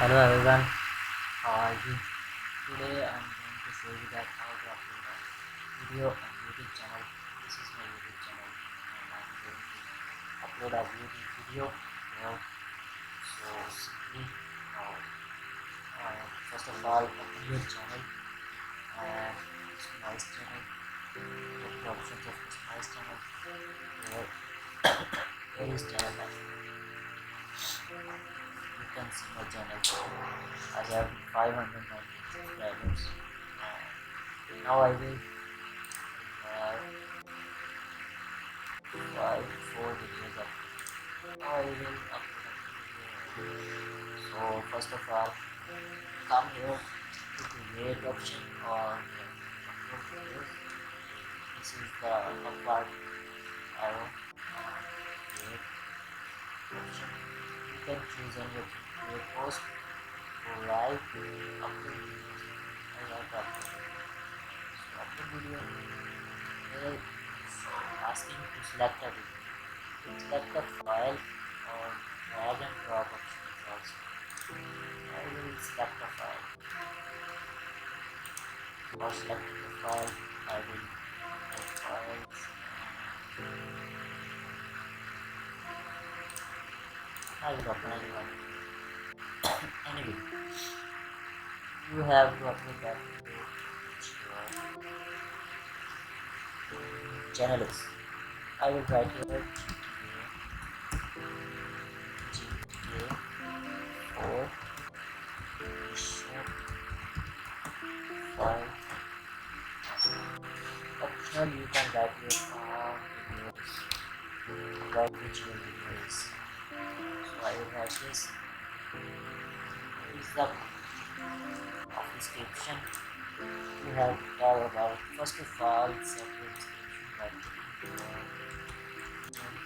Hello everyone, how are you? Today I'm going to show you that how to upload a video on YouTube channel. This is my YouTube channel and I'm going to upload a video here. So simply first of all open your channel and customize channel. Get the options of customize channel. Here, here is channel name. You can see my channel. I have 590 subscribers. Now I will have four videos uploaded. Now I will upload a video. So first of all, come here to create option or upload videos. This is the upward arrow. Create option. You can choose any option. Create post, go live, upload videos. I like to upload video. So upload video. Here it's asking to select a video. Select the file or drag and drop option is also. I will select the file. For selecting the file, I will make files. I will open any video. You have to upload that video which your channel is. I will write here GTA 4 short file. Optional, you can write your videos, write which your video is. So I will write this. Is the of description. You have to tell about first of all set your description by putting the name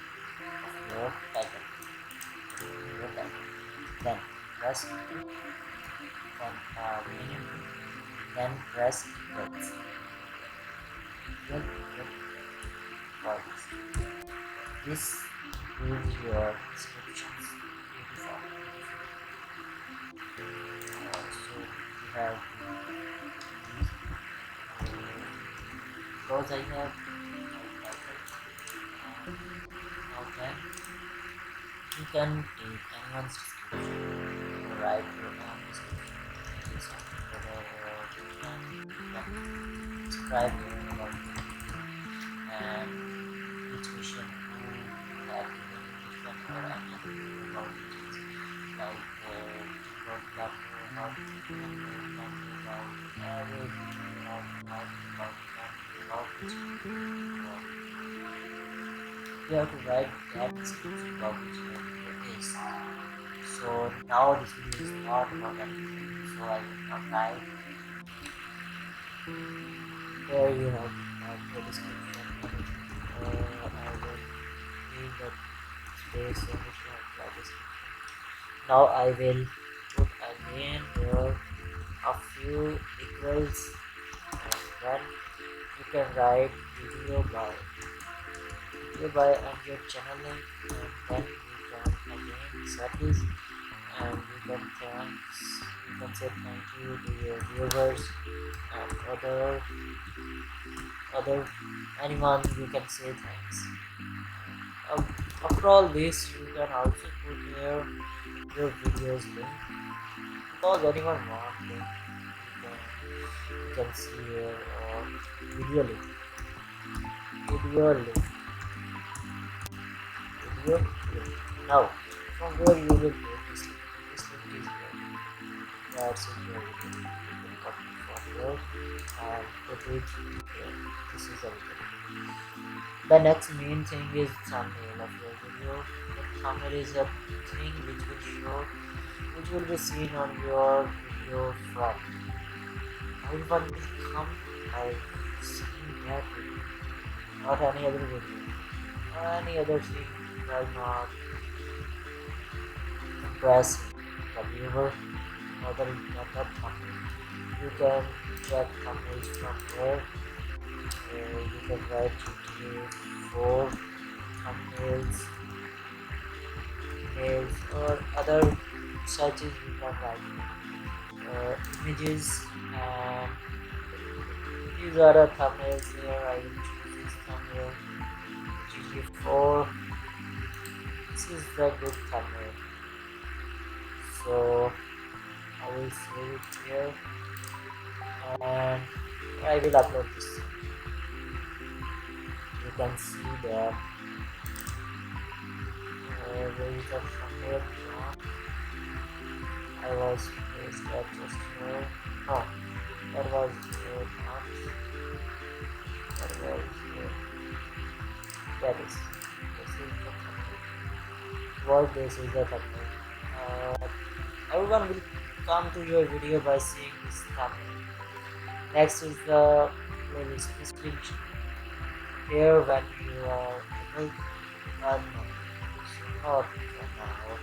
of your title. Then press enter. Then press X. This includes your descriptions. Beautiful. So you have because I have outline. You can take anyone's description, write your own description, maybe something better, or you can describe about it and which mission you have given mission or anything about it, like what platform, how to about everything about which you have to write that description about which video is. So now this video is not about anything, so I will not write. Here you have the description. I will leave the space in which you have the description. Now I will put again here a few equals and then you can write video by and your channel name, and then you can again set this and you can say thank you to your viewers and other anyone you can say thanks. After all this, you can also put here your videos link because anyone want link you can see here or video link video link video link. Now from where you will take this link. This link is here. That's in your video. You can copy from here and put it here. This is a video. The next main thing is thumbnail of your video. The thumbnail is a thing which will be seen on your video front. Everyone will come by seeing that video, not any other video, any other thing does not impress the viewer other than the thumbnail. You can check thumbnails from here. You can write GTA 4 thumbnails, emails, or other searches you can write images, and these are the thumbnails here. I will choose this thumbnail, GTA4. This is the good thumbnail, so I will save it here and I will upload this. You can see that there is a thumbnail. I was placed at just here. No, that was here, not that was here. That is, this is the thumbnail. What this is the thumbnail. Everyone will come to your video by seeing this thumbnail. Next is the playlist description. Here when you are able, no, not now.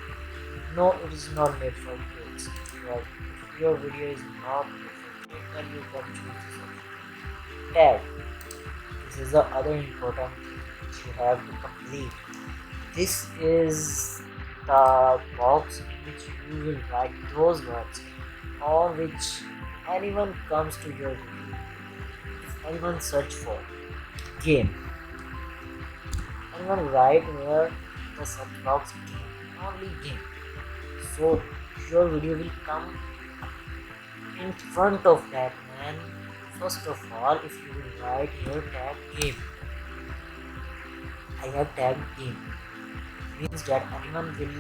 No, it is not made for kids. But if your video is not made for kids, then you can choose this option. Tag. This is the other important thing which you have to complete. This is the box in which you will write those words on which anyone comes to your video. If anyone search for game, anyone write here the search box game, only game. So your video will come in front of that, and first of all, if you will write here tag game, I have tagged game, means that anyone will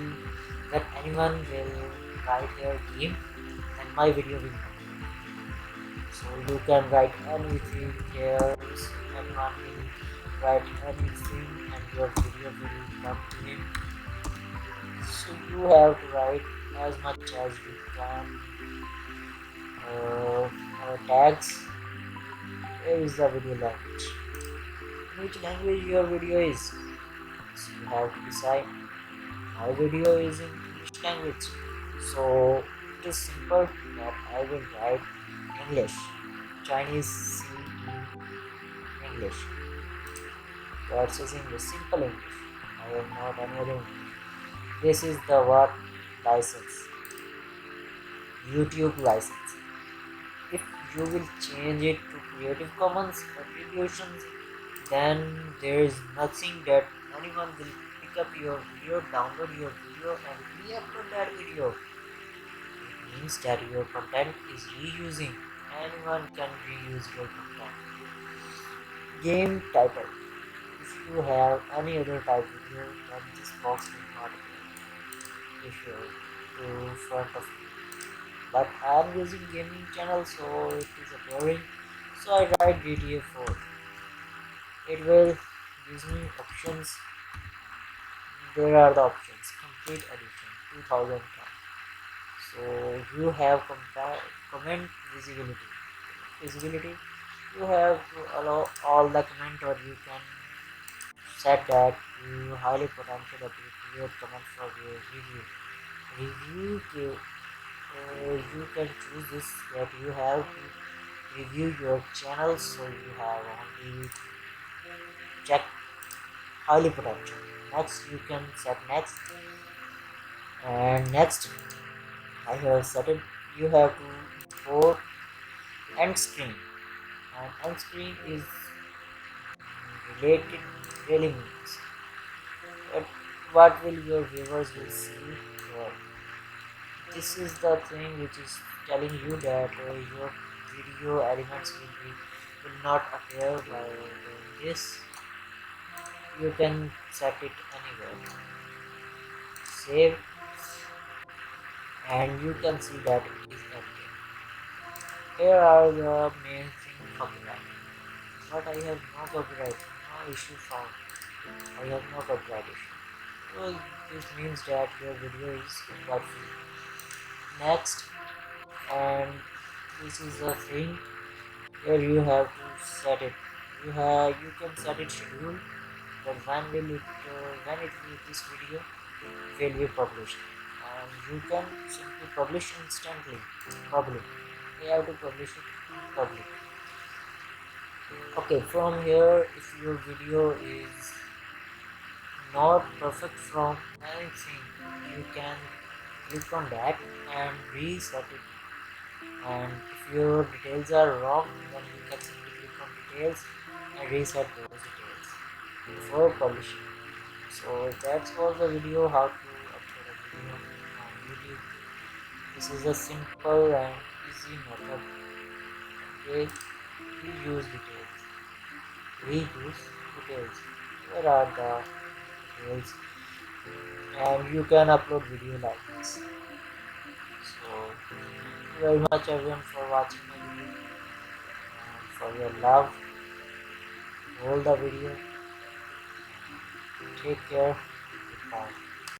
write here game, and my video will come. So you can write anything here, anyone will write anything and your video will come to him. So you have to write as much as you can. Tags. Here is the video language. Which language your video is? So you have to decide. My video is in English language, so it is simple that I will write English, Chinese C English. That says English, simple English. I have not any other English. This is the what license, YouTube license. If you will change it to Creative Commons attributions, then there is nothing that anyone will pick up your video, download your video and re-upload that video. It means that your content is reusing. Anyone can reuse your content. Game title. If you have any other type video, then this box will not appear if you to front of you. But I am using gaming channel, so it is appearing. So I write GTA 4. It will give me options. There are the options: complete edition 2010. So you have comment visibility. You have to allow all the comment, or you can set that you highly potential appropriate comment for your review. You can choose this that you have to review your channel, so you have only check highly potential. Next you can set next, and next I have set it. You have to import end screen, and end screen is related really means what will your viewers will see here. This is the thing which is telling you that your video elements will not appear by doing this. You can set it anywhere. Save, and you can see that it is empty. Here are the main thing: copyright. But I have no copyright, no issue found. I have no copyright issue. So this means that your video is copyright free. Next, and this is the thing where you have to set it. You can set it schedule that when this video will be published, and you can simply publish instantly. Public. You have to publish it in public. Okay, from here, if your video is not perfect from anything, you can click on that and reset it. And if your details are wrong, then you can simply click on details and reset those details before publishing. So that was the video how to upload a video on YouTube. This is a simple and easy method. Okay, reuse details. Reuse details. Here are the details, and you can upload video like this. So thank you very much everyone for watching my video and for your love. Hold the video. Take care. Goodbye.